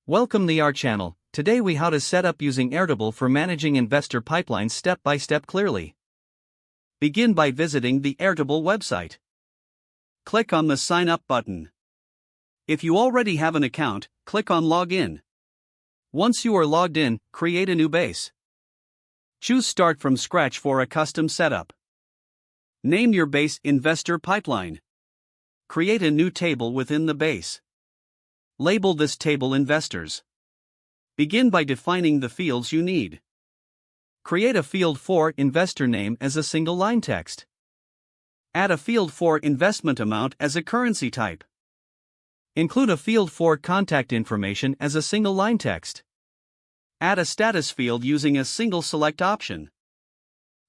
Welcome to our channel. Today we how to set up using Airtable for managing investor pipelines step by step clearly. Begin by visiting the Airtable website. Click on the Sign Up button. If you already have an account, click on Log In. Once you are logged in, create a new base. Choose Start from Scratch for a custom setup. Name your base Investor Pipeline. Create a new table within the base. Label this table Investors. Begin by defining the fields you need. Create a field for investor name as a single line text. Add a field for investment amount as a currency type. Include a field for contact information as a single line text. Add a status field using a single select option.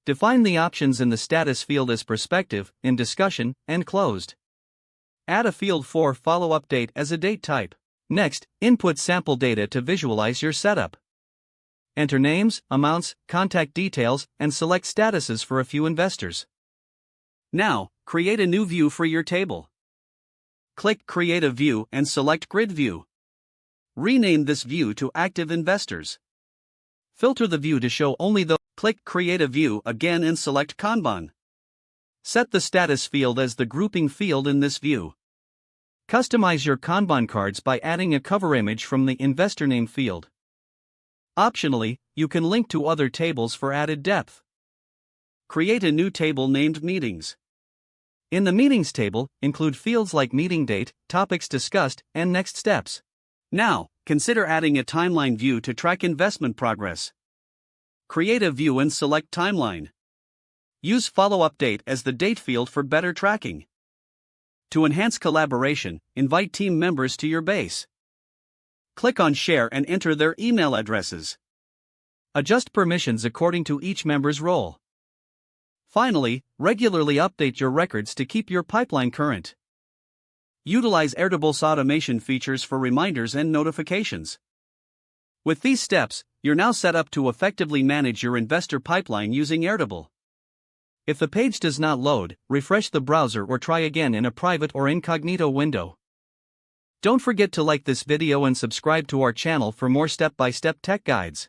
Define the options in the status field as prospective, in discussion, and closed. Add a field for follow-up date as a date type. Next, input sample data to visualize your setup. Enter names, amounts, contact details, and select statuses for a few investors. Now, create a new view for your table. Click Create a View and select Grid View. Rename this view to Active Investors. Filter the view to show only the. Click Create a View again and select Kanban. Set the status field as the grouping field in this view. Customize your Kanban cards by adding a cover image from the investor name field. Optionally, you can link to other tables for added depth. Create a new table named Meetings. In the Meetings table, include fields like meeting date, topics discussed, and next steps. Now, consider adding a timeline view to track investment progress. Create a view and select Timeline. Use follow-up date as the date field for better tracking. To enhance collaboration, invite team members to your base. Click on Share and enter their email addresses. Adjust permissions according to each member's role. Finally, regularly update your records to keep your pipeline current. Utilize Airtable's automation features for reminders and notifications. With these steps, you're now set up to effectively manage your investor pipeline using Airtable. If the page does not load, refresh the browser or try again in a private or incognito window. Don't forget to like this video and subscribe to our channel for more step-by-step tech guides.